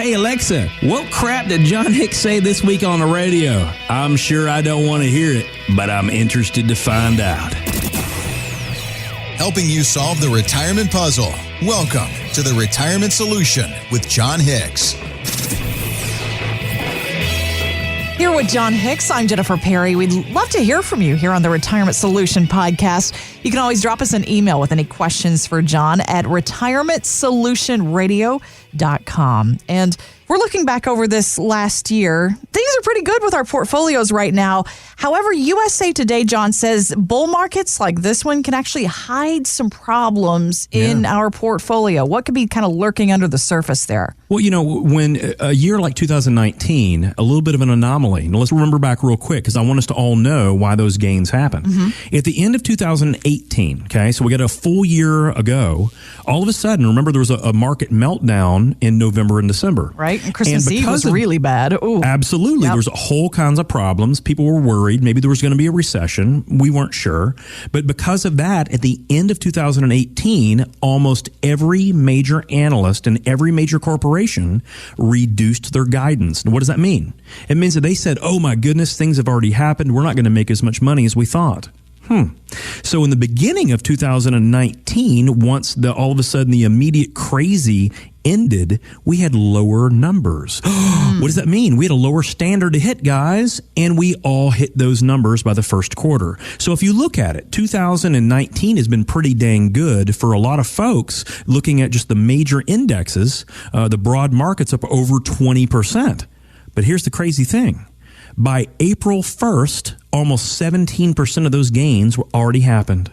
Hey, Alexa, what crap did John Hicks say this week on the radio? I'm sure I don't want to hear it, but I'm interested to find out. Helping you solve the retirement puzzle. Welcome to The Retirement Solution with John Hicks. Here with John Hicks, I'm Jennifer Perry. We'd love to hear from you here on the Retirement Solution podcast. You can always drop us an email with any questions for John at retirementsolutionradio.com. And we're looking back over this last year. Things are pretty good with our portfolios right now. However, USA Today, John, says bull markets like this one can actually hide some problems in our portfolio. What could be kind of lurking under the surface there? Well, you know, when a year like 2019, a little bit of an anomaly. Now, let's remember back real quick because I want us to all know why those gains happened. At the end of 2018, okay, so we got a full year ago, all of a sudden, remember there was a market meltdown in November and December. Right, and Christmas Eve was really bad. Ooh. Absolutely. Yep. There was whole kinds of problems. People were worried. Maybe there was going to be a recession. We weren't sure. But because of that, at the end of 2018, almost every major analyst and every major corporation reduced their guidance. Now, what does that mean? It means that they said, oh my goodness, things have already happened. We're not going to make as much money as we thought. So in the beginning of 2019, once all of a sudden the immediate crazy ended, we had lower numbers. What does that mean? We had a lower standard to hit, guys, and we all hit those numbers by the first quarter. So if you look at it, 2019 has been pretty dang good for a lot of folks looking at just the major indexes, the broad markets up over 20%. But here's the crazy thing. By April 1st, almost 17% of those gains were already happened.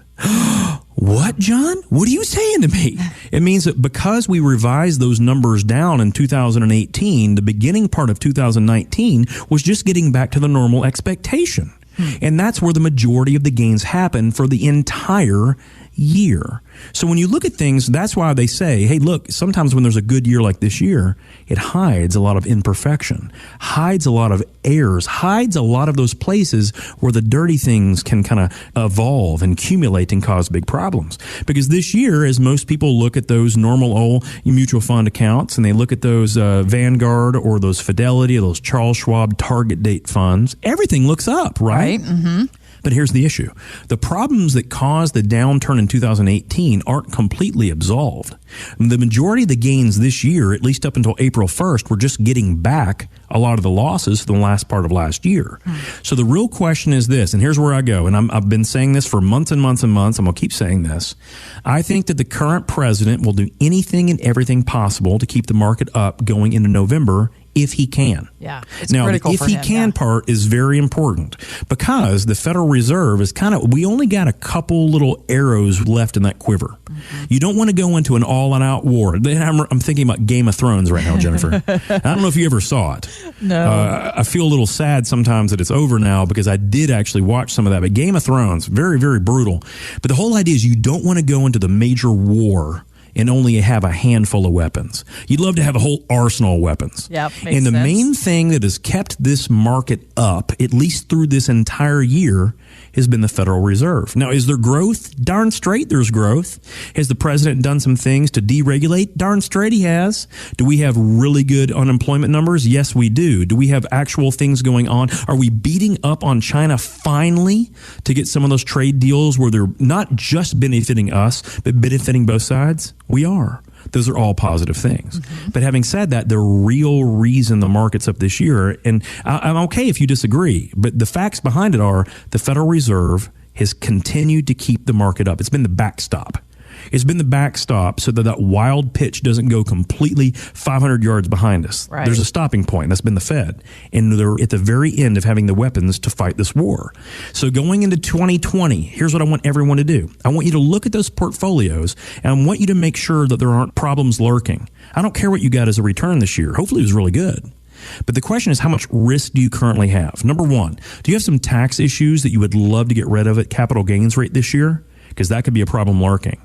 What, John? What are you saying to me? It means that because we revised those numbers down in 2018, the beginning part of 2019 was just getting back to the normal expectation. And that's where the majority of the gains happen for the entire year. So when you look at things, that's why they say, hey, look, sometimes when there's a good year like this year, it hides a lot of imperfection, hides a lot of errors, hides a lot of those places where the dirty things can kind of evolve and accumulate and cause big problems. Because this year, as most people look at those normal old mutual fund accounts and they look at those Vanguard or those Fidelity or those Charles Schwab target date funds, everything looks up, right? Mm-hmm. But here's the issue. The problems that caused the downturn in 2018 aren't completely absolved. The majority of the gains this year, at least up until April 1st, were just getting back a lot of the losses from the last part of last year. So the real question is this, and here's where I go, and I've been saying this for months and months and months. I'm going to keep saying this. I think that the current president will do anything and everything possible to keep the market up going into November if he can. Yeah. Now, the if he can part is very important because the Federal Reserve is we only got a couple little arrows left in that quiver. You don't want to go into an all-out war. I'm thinking about Game of Thrones right now, Jennifer. I don't know if you ever saw it. No. I feel a little sad sometimes that it's over now because I did actually watch some of that. But Game of Thrones, very, very brutal. But the whole idea is you don't want to go into the major war and only have a handful of weapons. You'd love to have a whole arsenal of weapons. Yep, and the main thing that has kept this market up, at least through this entire year, has been the Federal Reserve. Now, is there growth? Darn straight there's growth. Has the president done some things to deregulate? Darn straight he has. Do we have really good unemployment numbers? Yes, we do. Do we have actual things going on? Are we beating up on China finally to get some of those trade deals where they're not just benefiting us, but benefiting both sides? We are. Those are all positive things. But having said that, the real reason the market's up this year, and I'm okay if you disagree, but the facts behind it are the Federal Reserve has continued to keep the market up. It's been the backstop. It's been the backstop so that wild pitch doesn't go completely 500 yards behind us. Right. There's a stopping point. That's been the Fed. And they're at the very end of having the weapons to fight this war. So going into 2020, here's what I want everyone to do. I want you to look at those portfolios, and I want you to make sure that there aren't problems lurking. I don't care what you got as a return this year. Hopefully it was really good. But the question is, how much risk do you currently have? Number one, do you have some tax issues that you would love to get rid of at capital gains rate this year? Because that could be a problem lurking.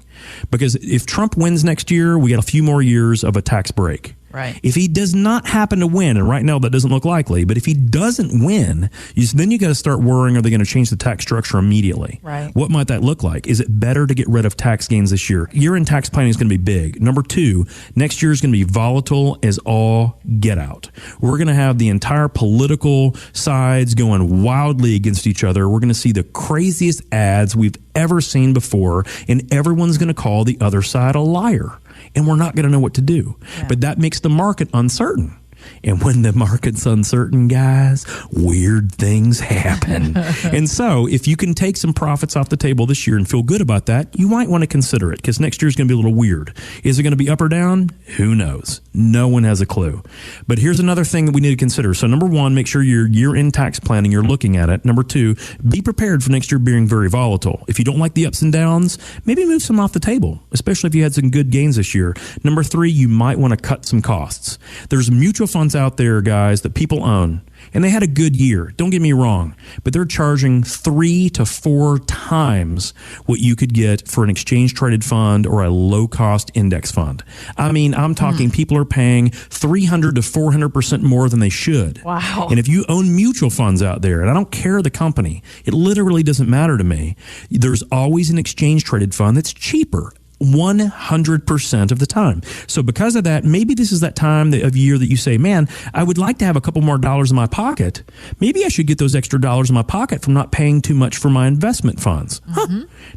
Because if Trump wins next year, we got a few more years of a tax break. Right. If he does not happen to win, and right now that doesn't look likely, but if he doesn't win, then you got to start worrying, are they going to change the tax structure immediately? Right. What might that look like? Is it better to get rid of tax gains this year? Year-end tax planning is going to be big. Number two, next year is going to be volatile as all get out. We're going to have the entire political sides going wildly against each other. We're going to see the craziest ads we've ever seen before, and everyone's going to call the other side a liar. And we're not going to know what to do. Yeah. But that makes the market uncertain. And when the market's uncertain, guys, weird things happen. And so if you can take some profits off the table this year and feel good about that, you might want to consider it, because next year's going to be a little weird. Is it going to be up or down? Who knows? No one has a clue. But here's another thing that we need to consider. So number one, make sure your year-end tax planning, you're looking at it. Number two, be prepared for next year being very volatile. If you don't like the ups and downs, maybe move some off the table, especially if you had some good gains this year. Number three, you might want to cut some costs. There's mutual funds out there, guys, that people own, and they had a good year. Don't get me wrong, but they're charging 3 to 4 times what you could get for an exchange-traded fund or a low-cost index fund. I mean, I'm talking people are paying 300 to 400% more than they should. Wow. And if you own mutual funds out there, and I don't care the company, it literally doesn't matter to me, there's always an exchange-traded fund that's cheaper 100% of the time. So because of that, maybe this is that time of year that you say, man, I would like to have a couple more dollars in my pocket. Maybe I should get those extra dollars in my pocket from not paying too much for my investment funds.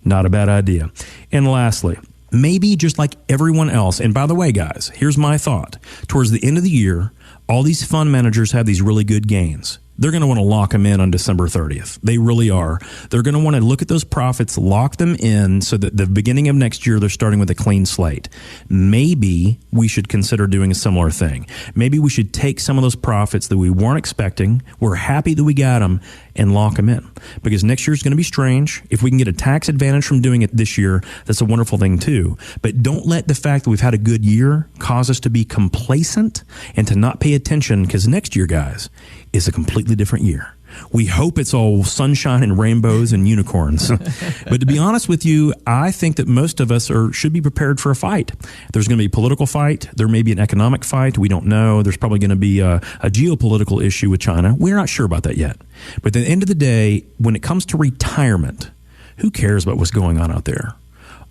Not a bad idea. And lastly, maybe just like everyone else, and by the way, guys, here's my thought. Towards the end of the year, all these fund managers have these really good gains. They're going to want to lock them in on December 30th. They really are. They're going to want to look at those profits, lock them in so that the beginning of next year, they're starting with a clean slate. Maybe we should consider doing a similar thing. Maybe we should take some of those profits that we weren't expecting, we're happy that we got them, and lock them in. Because next year is going to be strange. If we can get a tax advantage from doing it this year, that's a wonderful thing too. But don't let the fact that we've had a good year cause us to be complacent and to not pay attention, because next year, guys, is a completely different year. We hope it's all sunshine and rainbows and unicorns. But to be honest with you, I think that most of us should be prepared for a fight. There's going to be a political fight. There may be an economic fight. We don't know. There's probably going to be a geopolitical issue with China. We're not sure about that yet. But at the end of the day, when it comes to retirement, who cares about what's going on out there?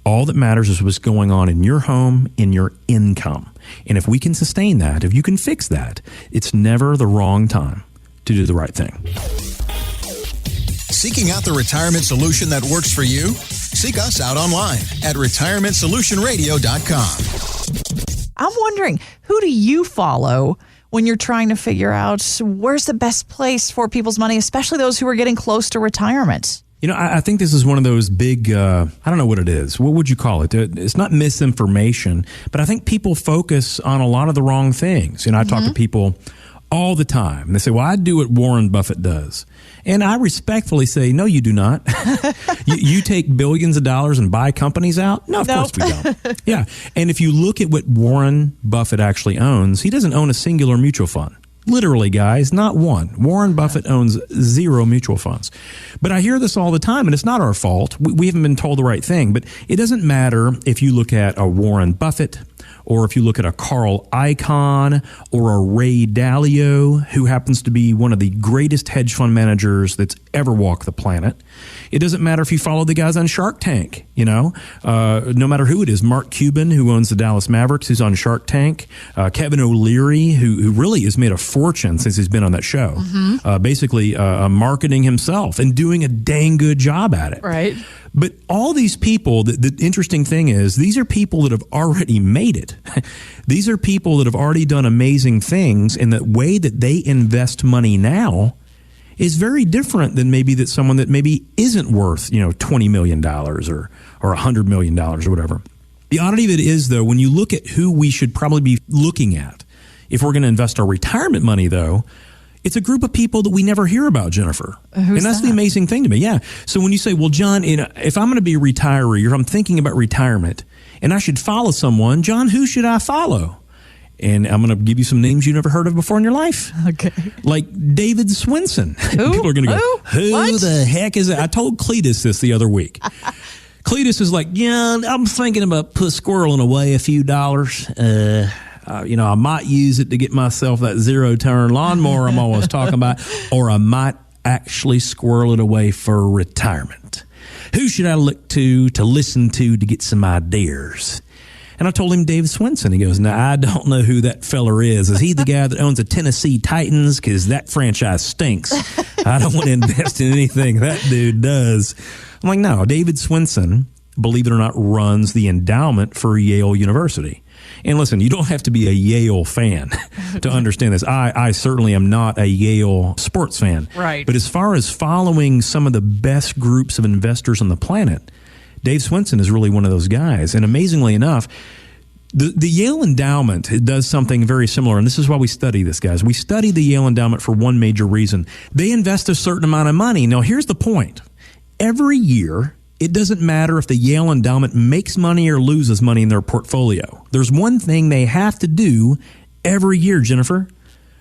All that matters is what's going on in your home, in your income. And if we can sustain that, if you can fix that, it's never the wrong time to do the right thing. Seeking out the retirement solution that works for you? Seek us out online at retirementsolutionradio.com. I'm wondering, who do you follow when you're trying to figure out where's the best place for people's money, especially those who are getting close to retirement? You know, I think this is one of those big, I don't know what it is. What would you call it? It's not misinformation, but I think people focus on a lot of the wrong things. You know, I talk to people all the time, and they say, well, I do what Warren Buffett does. And I respectfully say, no, you do not. you take billions of dollars and buy companies out? No, of course we don't. Yeah. And if you look at what Warren Buffett actually owns, he doesn't own a singular mutual fund. Literally, guys, not one. Warren Buffett owns 0 mutual funds. But I hear this all the time, and it's not our fault. We haven't been told the right thing. But it doesn't matter if you look at a Warren Buffett, or if you look at a Carl Icahn or a Ray Dalio, who happens to be one of the greatest hedge fund managers that's ever walked the planet. It doesn't matter if you follow the guys on Shark Tank, you know, no matter who it is. Mark Cuban, who owns the Dallas Mavericks, who's on Shark Tank. Kevin O'Leary, who really has made a fortune since he's been on that show. Basically marketing himself and doing a dang good job at it. Right. But all these people, the interesting thing is, these are people that have already made it. These are people that have already done amazing things, and the way that they invest money now is very different than maybe that someone that maybe isn't worth, you know, $20 million or $100 million or whatever. The oddity of it is, though, when you look at who we should probably be looking at, if we're going to invest our retirement money, though, it's a group of people that we never hear about, Jennifer. Who's and that's that? the amazing thing to me. Yeah. So when you say, well, John, if I'm going to be a retiree, or if I'm thinking about retirement and I should follow someone, John, who should I follow? And I'm going to give you some names you never heard of before in your life. Okay. Like David Swinson. Who? People are going to go, who What? the heck is that? I told Cletus this the other week. Cletus is like, yeah, I'm thinking about squirreling away a few dollars. I might use it to get myself that zero-turn lawnmower I'm always talking about, or I might actually squirrel it away for retirement. Who should I look to listen to get some ideas? And I told him Dave Swinson. He goes, now, I don't know who that feller is. Is he the guy that owns the Tennessee Titans? Because that franchise stinks. I don't want to invest in anything that dude does. I'm like, no, David Swinson, believe it or not, runs the endowment for Yale University. And listen, you don't have to be a Yale fan to understand this. I certainly am not a Yale sports fan. Right. But as far as following some of the best groups of investors on the planet, Dave Swinson is really one of those guys. And amazingly enough, the Yale Endowment does something very similar. And this is why we study this, guys. We study the Yale Endowment for one major reason. They invest a certain amount of money. Now, here's the point. Every year, it doesn't matter if the Yale Endowment makes money or loses money in their portfolio. There's one thing they have to do every year, Jennifer.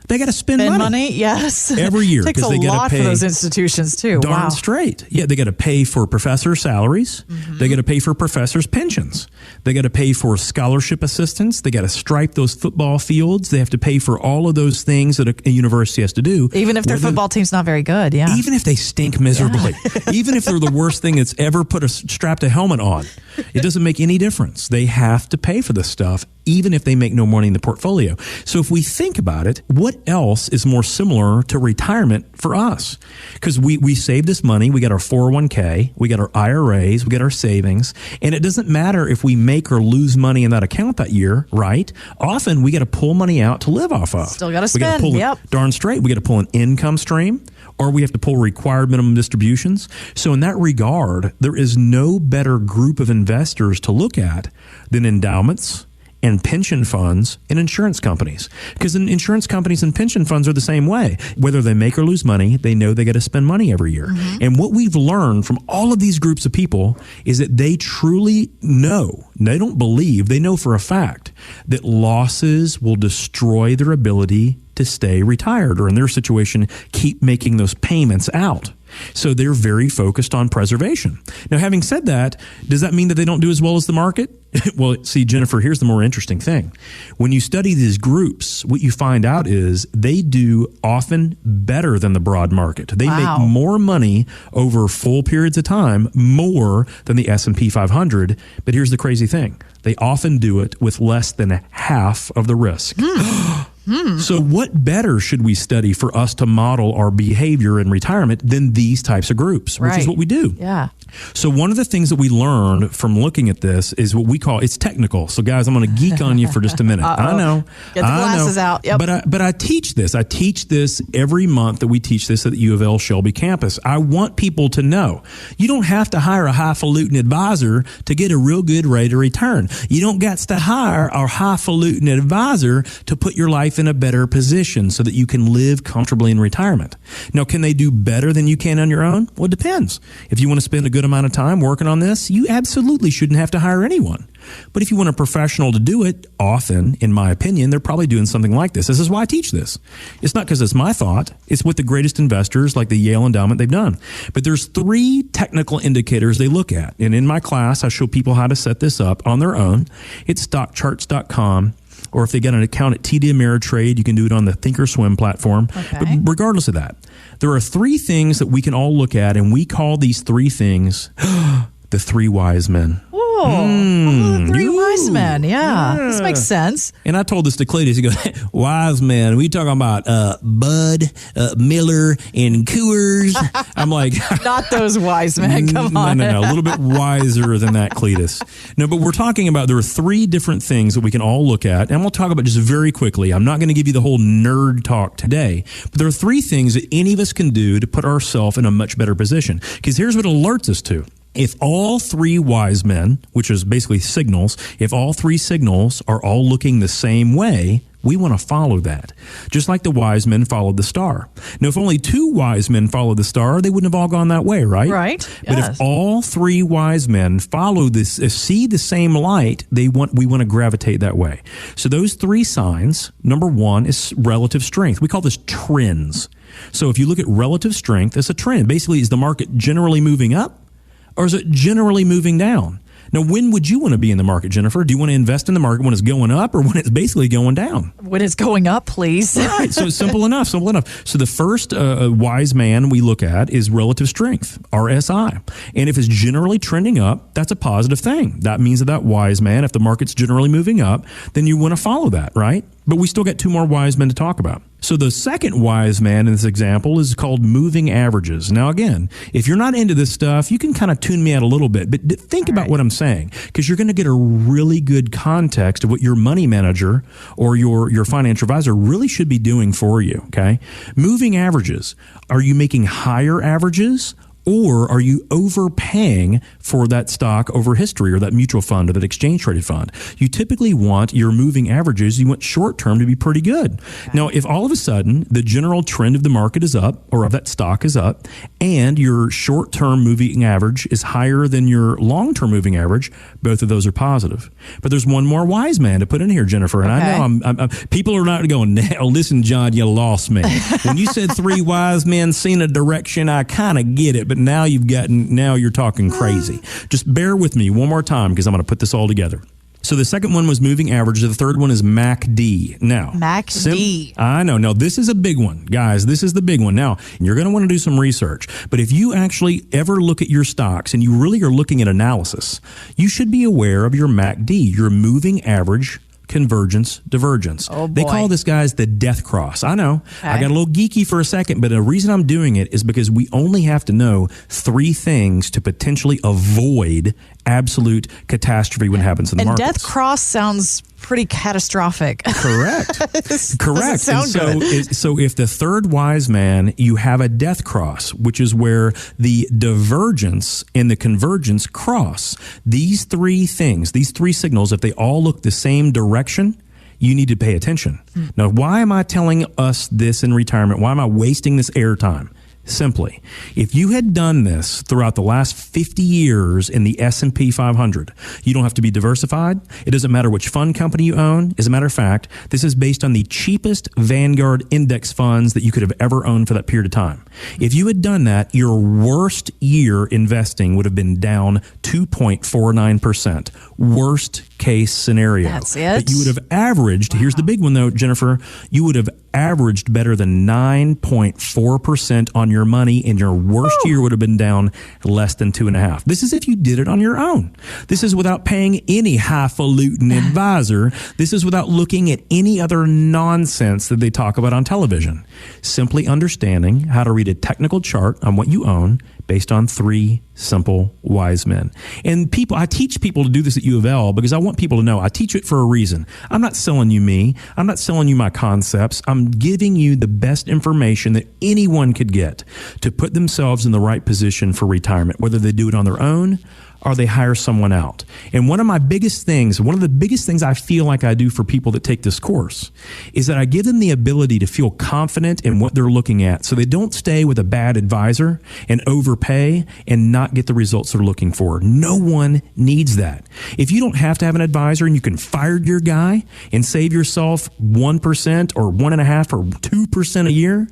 They got to spend money. Yes. Every year. Takes a lot for those institutions, too. Darn straight. Yeah, they got to pay for professor salaries. Mm-hmm. They got to pay for professors' pensions. They got to pay for scholarship assistance. They got to stripe those football fields. They have to pay for all of those things that a university has to do. Even if their football team's not very good, yeah. Even if they stink miserably. Yeah. Even if they're the worst thing that's ever strapped a helmet on. It doesn't make any difference. They have to pay for this stuff, even if they make no money in the portfolio. So if we think about it, what else is more similar to retirement for us? Because we save this money, we got our 401k, we got our IRAs, we got our savings, and it doesn't matter if we make or lose money in that account that year, right? Often we got to pull money out to live off of. Still got to spend, Darn straight. We got to pull an income stream, or we have to pull required minimum distributions. So in that regard, there is no better group of investors to look at than endowments and pension funds and insurance companies. Because insurance companies and pension funds are the same way. Whether they make or lose money, they know they got to spend money every year. Mm-hmm. And what we've learned from all of these groups of people is that they truly know, they don't believe, they know for a fact that losses will destroy their ability to stay retired, or in their situation, keep making those payments out. So they're very focused on preservation. Now, having said that, does that mean that they don't do as well as the market? Well, see, Jennifer, here's the more interesting thing. When you study these groups, what you find out is they do often better than the broad market. They make more money over full periods of time, more than the S&P 500. But here's the crazy thing. They often do it with less than half of the risk. So what better should we study for us to model our behavior in retirement than these types of groups, which is what we do. Yeah. So one of the things that we learned from looking at this is what we call, it's technical. So guys, I'm going to geek on you for just a minute. I know. Get the glasses out. Yep. But I teach this. I teach this every month that we teach this at the U of L Shelby campus. I want people to know you don't have to hire a highfalutin advisor to get a real good rate of return. You don't got to hire a highfalutin advisor to put your life in a better position so that you can live comfortably in retirement. Now, can they do better than you can on your own? Well, it depends. If you want to spend a good amount of time working on this, you absolutely shouldn't have to hire anyone. But if you want a professional to do it, often, in my opinion, they're probably doing something like this. This is why I teach this. It's not because it's my thought. It's what the greatest investors like the Yale Endowment, they've done. But there's 3 technical indicators they look at. And in my class, I show people how to set this up on their own. It's stockcharts.com. Or if they get an account at TD Ameritrade, you can do it on the Thinkorswim platform. Okay. But regardless of that, there are 3 things that we can all look at, and we call these 3 things the 3 wise men. Oh, 3 wise men. Yeah. This makes sense. And I told this to Cletus. He goes, wise men, we talking about Bud, Miller, and Coors. I'm like, not those wise men. Come on. No. A little bit wiser than that, Cletus. No, but we're talking about, there are 3 different things that we can all look at. And we'll talk about just very quickly. I'm not going to give you the whole nerd talk today, but there are 3 things that any of us can do to put ourselves in a much better position. Because here's what alerts us to. If all 3 wise men, which is basically signals, if all 3 signals are all looking the same way, we want to follow that. Just like the wise men followed the star. Now, if only 2 wise men followed the star, they wouldn't have all gone that way, right? Right. But if all 3 wise men follow this, see the same light, we want to gravitate that way. So those 3 signs, number 1 is relative strength. We call this trends. So if you look at relative strength, it's a trend. Basically, is the market generally moving up? Or is it generally moving down? Now, when would you want to be in the market, Jennifer? Do you want to invest in the market when it's going up or when it's basically going down? When it's going up, please. Right. So it's simple enough. So the first wise man we look at is relative strength, RSI. And if it's generally trending up, that's a positive thing. That means that wise man, if the market's generally moving up, then you want to follow that, right? But we still got two more wise men to talk about. So the second wise man in this example is called moving averages. Now, again, if you're not into this stuff, you can kind of tune me out a little bit, but think about what I'm saying, because you're going to get a really good context of what your money manager or your financial advisor really should be doing for you, okay? Moving averages. Are you making higher averages? Or are you overpaying for that stock over history or that mutual fund or that exchange traded fund? You typically want your moving averages, you want short term to be pretty good. Okay. Now, if all of a sudden the general trend of the market is up or of that stock is up and your short term moving average is higher than your long term moving average, both of those are positive. But there's one more wise man to put in here, Jennifer. And I know I'm people are not going, now, listen, John, you lost me. When you said three wise men seen a direction, I kind of get it. But now you're talking crazy. Just bear with me one more time because I'm going to put this all together. So the second one was moving averages. The third one is MACD. Now, MACD. I know. Now, this is a big one. Guys, this is the big one. Now, you're going to want to do some research. But if you actually ever look at your stocks and you really are looking at analysis, you should be aware of your MACD, your moving average convergence, divergence. Oh boy. They call this, guys, the death cross. I know. Okay. I got a little geeky for a second, but the reason I'm doing it is because we only have to know three things to potentially avoid absolute catastrophe when it happens in the market. And death cross sounds pretty catastrophic. Correct. Correct. Sound good. So if the third wise man, you have a death cross, which is where the divergence and the convergence cross. These three things, these three signals, if they all look the same direction, you need to pay attention. Now, why am I telling us this in retirement? Why am I wasting this airtime? Simply, if you had done this throughout the last 50 years in the S&P 500, you don't have to be diversified. It doesn't matter which fund company you own. As a matter of fact, this is based on the cheapest Vanguard index funds that you could have ever owned for that period of time. If you had done that, your worst year investing would have been down 2.49%. Worst case scenario. That's it. But you would have averaged, here's the big one though, Jennifer, you would have averaged better than 9.4% on your money, and your worst year would have been down less than 2.5%. This is if you did it on your own. This is without paying any highfalutin advisor. This is without looking at any other nonsense that they talk about on television. Simply understanding how to read a technical chart on what you own based on three simple wise men. And I teach people to do this at U of L because I want people to know I teach it for a reason. I'm not selling you me. I'm not selling you my concepts. I'm giving you the best information that anyone could get to put themselves in the right position for retirement, whether they do it on their own or they hire someone out. And one of the biggest things I feel like I do for people that take this course is that I give them the ability to feel confident in what they're looking at so they don't stay with a bad advisor and overpay and not get the results they're looking for. No one needs that. If you don't have to have an advisor and you can fire your guy and save yourself 1% or 1.5% or 2% a year,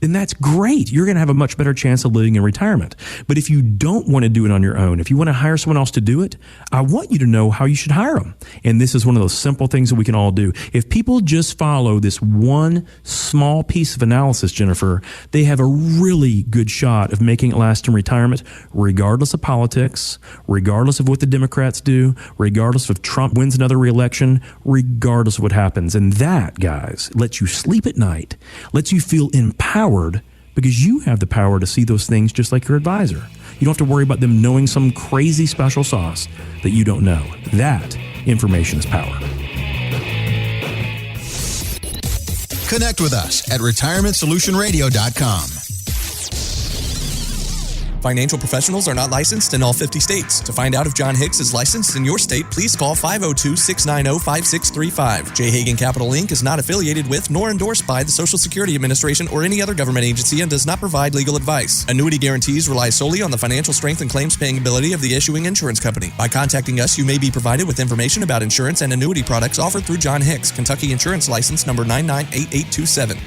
then that's great. You're going to have a much better chance of living in retirement. But if you don't want to do it on your own, if you want to hire someone else to do it, I want you to know how you should hire them. And this is one of those simple things that we can all do. If people just follow this one small piece of analysis, Jennifer, they have a really good shot of making it last in retirement, regardless of politics, regardless of what the Democrats do, regardless if Trump wins another reelection, regardless of what happens. And that, guys, lets you sleep at night, lets you feel empowered because you have the power to see those things just like your advisor. You don't have to worry about them knowing some crazy special sauce that you don't know. That information is power. Connect with us at retirementsolutionradio.com. Financial professionals are not licensed in all 50 states. To find out if John Hicks is licensed in your state, please call 502-690-5635. J. Hagan Capital Inc. is not affiliated with nor endorsed by the Social Security Administration or any other government agency and does not provide legal advice. Annuity guarantees rely solely on the financial strength and claims paying ability of the issuing insurance company. By contacting us, you may be provided with information about insurance and annuity products offered through John Hicks, Kentucky Insurance License number 998827.